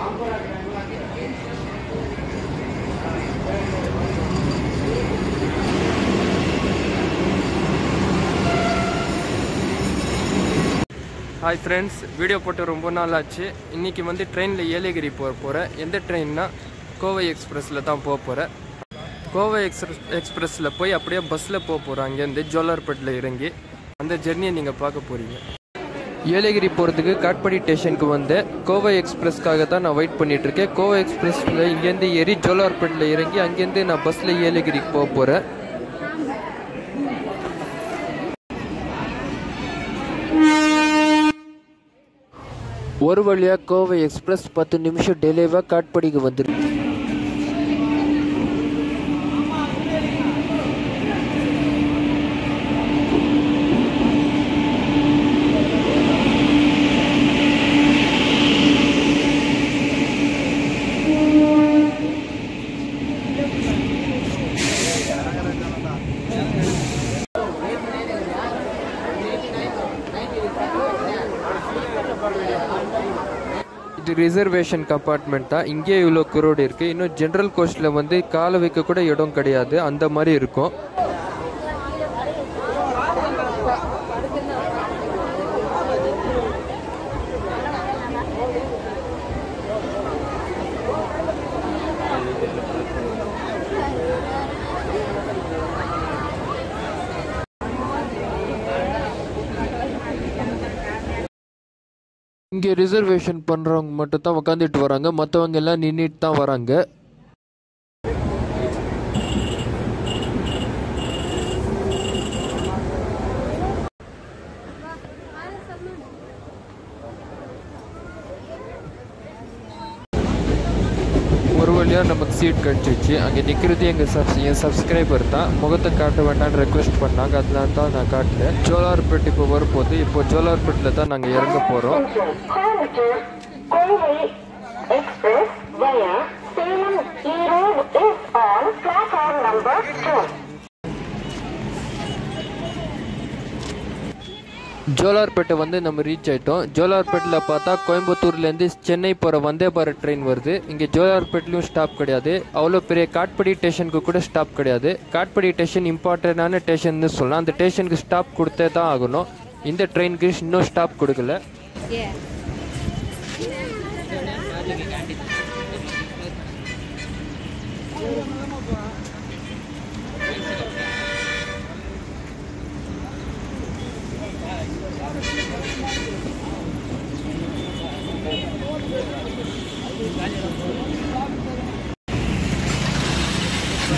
Hi friends, video போட்டு ரொம்ப நாள் ஆச்சு. இன்றைக்கி வந்து ட்ரெயினில் ஏலகிரி போகிறேன். எந்த ட்ரெயின்னா கோவை எக்ஸ்பிரஸில் தான் போகிறேன். கோவை எக்ஸ்பிரஸில் போய் அப்படியே பஸ்ஸில் போகிறோம். அங்கேருந்து ஜோலார்பேட்டில் இறங்கி அந்த ஜெர்னியை நீங்கள் பார்க்க போகிறீங்க. ஏலகிரி போகிறதுக்கு காட்பாடி ஸ்டேஷனுக்கு வந்து கோவை எக்ஸ்பிரஸ்க்காக தான் நான் வெயிட் பண்ணிகிட்ருக்கேன். கோவை எக்ஸ்பிரஸில் இங்கேருந்து ஏறி ஜோலார்பேட்டில் இறங்கி அங்கேருந்து நான் பஸ்ஸில் ஏலகிரிக்கு போக போகிறேன். ஒரு வழியாக கோவை எக்ஸ்பிரஸ் 10 நிமிஷம் டிலேவாக காட்பாடிக்கு வந்துருக்கு. இது ரிசர்வேஷன் கம்பார்ட்மெண்ட் தான். இங்கே இவ்வளோ குரோடு இருக்குது. இன்னும் ஜென்ரல் கோச்சில் வந்து காலை வைக்க கூட இடம் கிடையாது, அந்த மாதிரி இருக்கும். இங்கே ரிசர்வேஷன் பண்ணுறவங்க மட்டும் தான் உக்காந்துட்டு வராங்க, மற்றவங்க எல்லாம் நின்றுட்டு தான் வராங்க. ஒரு வழியாக நமக்கு சீட் கிடச்சிச்சு. அங்கே நிற்கிறது என் சப்ஸ்கிரைபர் தான். முகத்தை காட்ட வேண்டாம்னு ரெக்வெஸ்ட் பண்ணாங்க, அதனால தான் நான் காட்டினேன். ஜோலார்பேட் இப்போ வரும்போது இப்போ ஜோலார்பேட்டில் தான் நாங்கள் இறங்க போகிறோம். ஜோலார்பேட்டை வந்து நம்ம ரீச் ஆகிட்டோம். ஜோலார்பேட்டில் பார்த்தா கோயம்புத்தூர்லேருந்து சென்னை போகிற வந்தே பாரத் ட்ரெயின் வருது. இங்கே ஜோலார்பேட்லேயும் ஸ்டாப் கிடையாது. அவ்வளோ பெரிய காட்பாடி ஸ்டேஷனுக்கு கூட ஸ்டாப் கிடையாது. காட்பாடி ஸ்டேஷன் இம்பார்ட்டண்டான ஸ்டேஷன்னு சொல்லலாம். அந்த ஸ்டேஷனுக்கு ஸ்டாப் கொடுத்தே தான் ஆகணும். இந்த ட்ரெயினுக்கு இன்னும் ஸ்டாப் கொடுக்கல.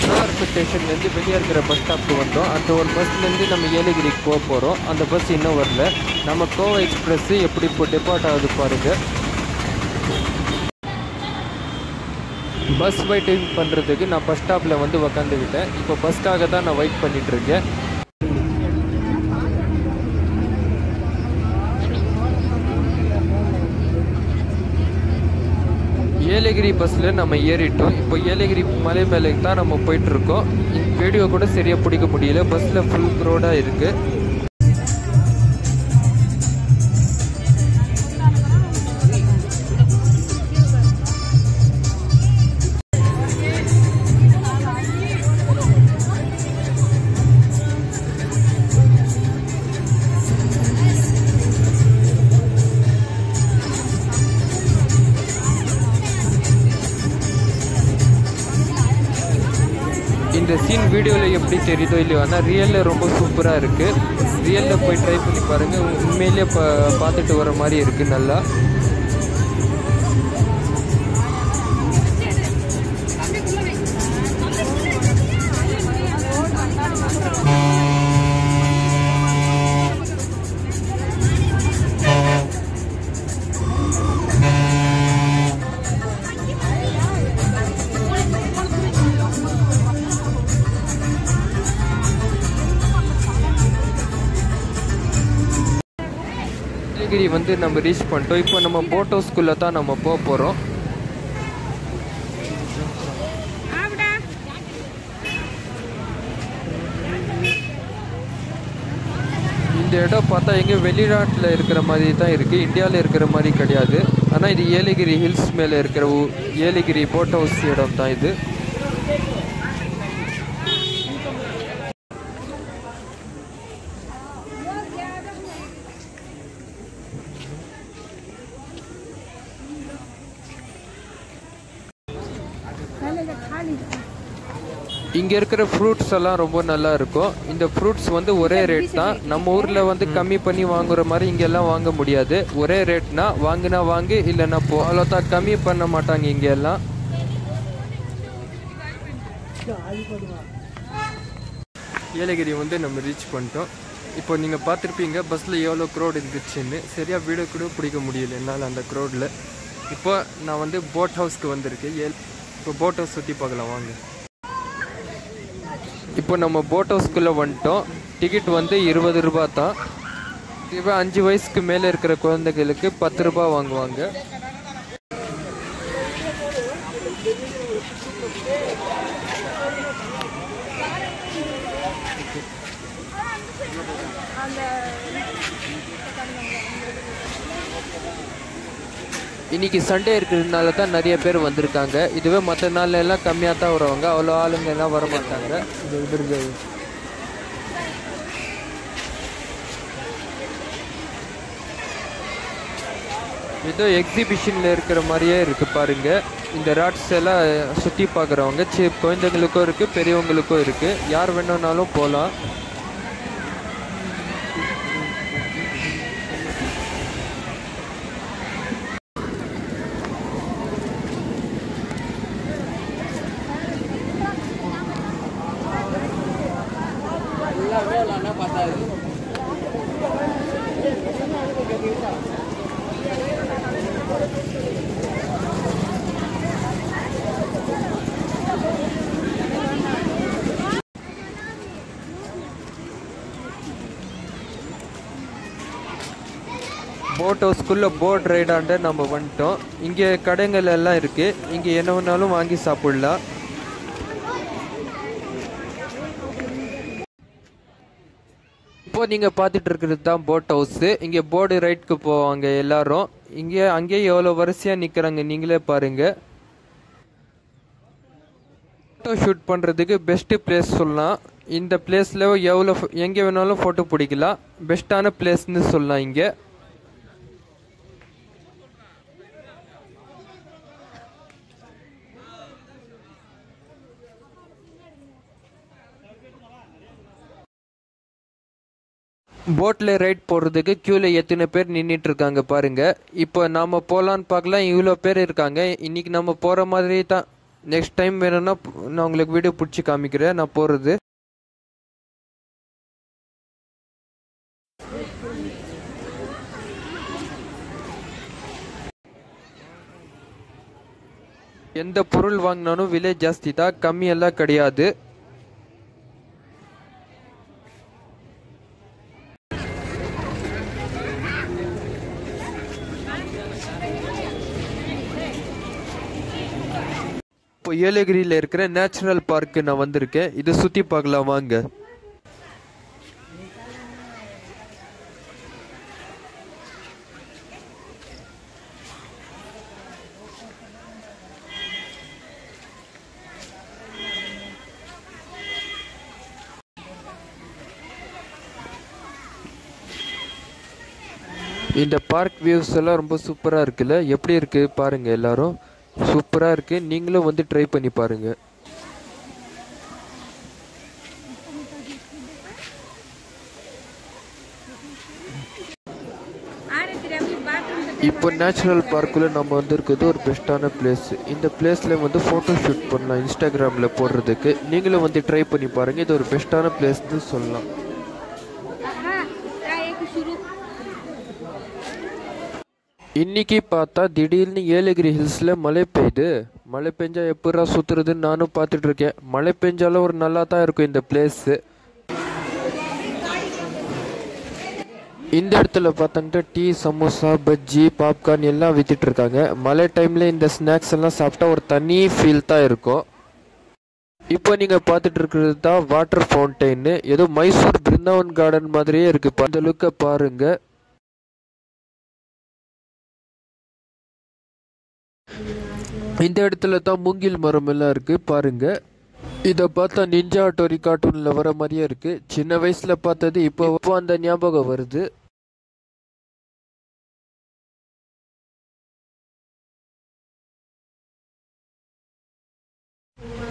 ஜோலார்பேட் ஸ்டேஷன்லேருந்து வெளியே இருக்கிற பஸ் ஸ்டாப்புக்கு வந்தோம். அந்த ஒரு பஸ்லேருந்து நம்ம ஏலகிரிக்கு போக போகிறோம். அந்த பஸ் இன்னும் வரல. நம்ம கோவை எக்ஸ்பிரஸ் எப்படி இப்போ டெபார்ட் ஆகுது பாருங்கள். பஸ் வெயிட்டிங் பண்ணுறதுக்கு நான் பஸ் ஸ்டாப்பில் வந்து உக்காந்துக்கிட்டேன். இப்போ பஸ்க்காக தான் நான் வெயிட் பண்ணிகிட்ருக்கேன். ஏலகிரி பஸ்ஸில் நம்ம ஏறிட்டோம். இப்போ ஏலகிரி மலை மேலே தான் நம்ம போயிட்டுருக்கோம். வீடியோ கூட சரியாக பிடிக்க முடியல, பஸ்ஸில் ஃபுல் க்ரௌடாக இருக்குது. இந்த சீன் வீடியோவில் எப்படி தெரியுதோ இல்லையோ, ஆனால் ரியலில் ரொம்ப சூப்பராக இருக்குது. ரியலில் போய் ட்ரை பண்ணி பாருங்கள். உண்மையிலே பார்த்துட்டு வர மாதிரி இருக்குது. நல்லா ஏலகிரி வந்து நம்ம ரீச் பண்ணிட்டோம். இப்போ நம்ம போட் ஹவுஸ்குள்ளே தான் நம்ம போக போகிறோம். இந்த இடம் பார்த்தா எங்கே வெளிநாட்டில் இருக்கிற மாதிரி தான் இருக்குது, இந்தியாவில் இருக்கிற மாதிரி கிடையாது. ஆனால் இது ஏலகிரி ஹில்ஸ் மேலே இருக்கிற ஏலகிரி போட் ஹவுஸ் இடம் தான் இது. இங்கே இருக்கிற ஃப்ரூட்ஸ் எல்லாம் ரொம்ப நல்லா இருக்கும். இந்த ஃப்ரூட்ஸ் வந்து ஒரே ரேட் தான். நம்ம ஊரில் வந்து கம்மி பண்ணி வாங்குற மாதிரி இங்கெல்லாம் வாங்க முடியாது. ஒரே ரேட்னா வாங்கினா வாங்கு, இல்லைன்னா போ, அவ்வளோதான். கம்மி பண்ண மாட்டாங்க இங்கே எல்லாம். ஏலகிரி வந்து நம்ம ரீச் பண்ணிட்டோம். இப்போ நீங்கள் பார்த்துருப்பீங்க பஸ்ஸில் எவ்வளோ க்ரௌட் இருந்துச்சுன்னு. சரியாக வீடியோ கூட பிடிக்க முடியல என்னால் அந்த க்ரௌடில். இப்போ நான் வந்து போட் ஹவுஸ்க்கு வந்திருக்கேன். இப்போ போட் ஹவுஸ் சுற்றி பார்க்கலாம் வாங்க. இப்போ நம்ம போட் ஹவுஸ்க்குள்ளே வந்துட்டோம். டிக்கெட் வந்து 20 ரூபா தான். இப்போ 5 வயசுக்கு மேலே இருக்கிற குழந்தைகளுக்கு 10 ரூபா வாங்குவாங்க. இன்னைக்கு சண்டே இருக்கிறதுனால தான் நிறைய பேர் வந்திருக்காங்க. இதுவே மற்ற நாள்ல எல்லாம் கம்மியாக தான் வருவாங்க. அவ்வளோ ஆளுங்க எல்லாம் வர மாட்டாங்க. ஏதோ எக்ஸிபிஷனில் இருக்கிற மாதிரியே இருக்குது பாருங்க. இந்த ராட்ஸ் எல்லாம் சுற்றி பார்க்குறவங்க குழந்தைங்களுக்கும் இருக்குது, பெரியவங்களுக்கும் இருக்குது. யார் வேணும்னாலும் போகலாம். போட் ஹவுஸ்க்குள்ளே போட் ரைடாண்டு நம்ம வந்துட்டோம். இங்கே கடைகள் எல்லாம் இருக்குது. இங்கே என்ன வேணாலும் வாங்கி சாப்பிடலாம். இப்போ நீங்கள் பார்த்துட்டு இருக்கிறது தான் போட் ஹவுஸு. இங்கே போர்டு ரைடுக்கு போவாங்க எல்லாரும். அங்கேயே எவ்வளோ வரிசையாக நிற்கிறாங்க நீங்களே பாருங்கள். ஃபோட்டோ ஷூட் பண்ணுறதுக்கு பெஸ்ட்டு பிளேஸ் சொல்லலாம். இந்த பிளேஸில் எங்கே வேணாலும் ஃபோட்டோ பிடிக்கலாம். பெஸ்ட்டான பிளேஸ்ன்னு சொல்லலாம் இங்கே. போட்டில் ரைட் போடுறதுக்கு க்யூவில் எத்தனை பேர் நின்றுட்டு இருக்காங்க பாருங்க. இப்போ நாம் போகலான்னு பார்க்கலாம். இவ்வளோ பேர் இருக்காங்க. இன்னைக்கு நம்ம போகிற மாதிரி தான். நெக்ஸ்ட் டைம் வேணும்னா நான் உங்களுக்கு வீடியோ பிடிச்சி காமிக்கிறேன் நான் போகிறது. எந்த பொருள் வாங்கினாலும் விலை ஜாஸ்தி தான், கம்மியெல்லாம் கிடையாது. இப்போ ஏலகிரியில் இருக்கிற நேச்சுரல் பார்க்கு நான் வந்திருக்கேன். இதை சுற்றி பார்க்கலாம் வாங்க. இந்த பார்க் வியூஸ் எல்லாம் ரொம்ப சூப்பராக இருக்குல்ல. எப்படி இருக்குது பாருங்கள் எல்லாரும். சூப்பராக இருக்குது. நீங்களும் வந்து ட்ரை பண்ணி பாருங்கள். இப்போ நேச்சுரல் பார்க்கில் நம்ம வந்திருக்கிறது ஒரு பெஸ்ட்டான பிளேஸ். இந்த பிளேஸில் வந்து ஃபோட்டோ ஷூட் பண்ணலாம் இன்ஸ்டாகிராமில் போடுறதுக்கு. நீங்களும் வந்து ட்ரை பண்ணி பாருங்கள். இது ஒரு பெஸ்ட்டான பிளேஸ்ன்னு சொல்லலாம். இன்னைக்கு பார்த்தா திடீர்னு ஏலகிரி ஹில்ஸில் மழை பெய்யுது. மழை பெஞ்சா எப்படா சுற்றுறதுன்னு நானும் பார்த்துட்டு இருக்கேன். மழை பெஞ்சாலும் ஒரு நல்லா தான் இருக்கும் இந்த பிளேஸு. இந்த இடத்துல பார்த்தாங்கிட்ட டீ, சமோசா, பஜ்ஜி, பாப்கார்ன் எல்லாம் வித்துட்டு இருக்காங்க. மழை டைமில் இந்த ஸ்நாக்ஸ் எல்லாம் சாப்பிட்டா ஒரு தனி ஃபீல் தான் இருக்கும். இப்போ நீங்கள் பார்த்துட்டு இருக்கிறது தான் வாட்டர் ஃபவுண்டைன்னு. ஏதோ மைசூர் பிருந்தாவன் கார்டன் மாதிரியே இருக்குது. அந்த லுக்கை பாருங்கள். இந்த இடத்துல தான் மூங்கில் மரம் எல்லாம் இருக்குது பாருங்கள். இதை பார்த்தா நிஞ்சா ஹட்டோரி கார்ட்டூனில் வர மாதிரியே இருக்குது. சின்ன வயசில் பார்த்தது இப்போ அந்த ஞாபகம் வருது.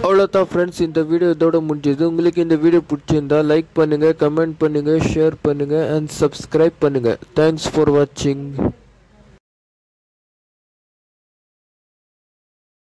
அவ்வளோதான் ஃப்ரெண்ட்ஸ், இந்த வீடியோ இதோட முடிஞ்சது. உங்களுக்கு இந்த வீடியோ பிடிச்சிருந்தா லைக் பண்ணுங்கள், கமெண்ட் பண்ணுங்கள், ஷேர் பண்ணுங்கள் அண்ட் சப்ஸ்கிரைப் பண்ணுங்கள். தேங்க்ஸ் ஃபார் வாட்சிங்.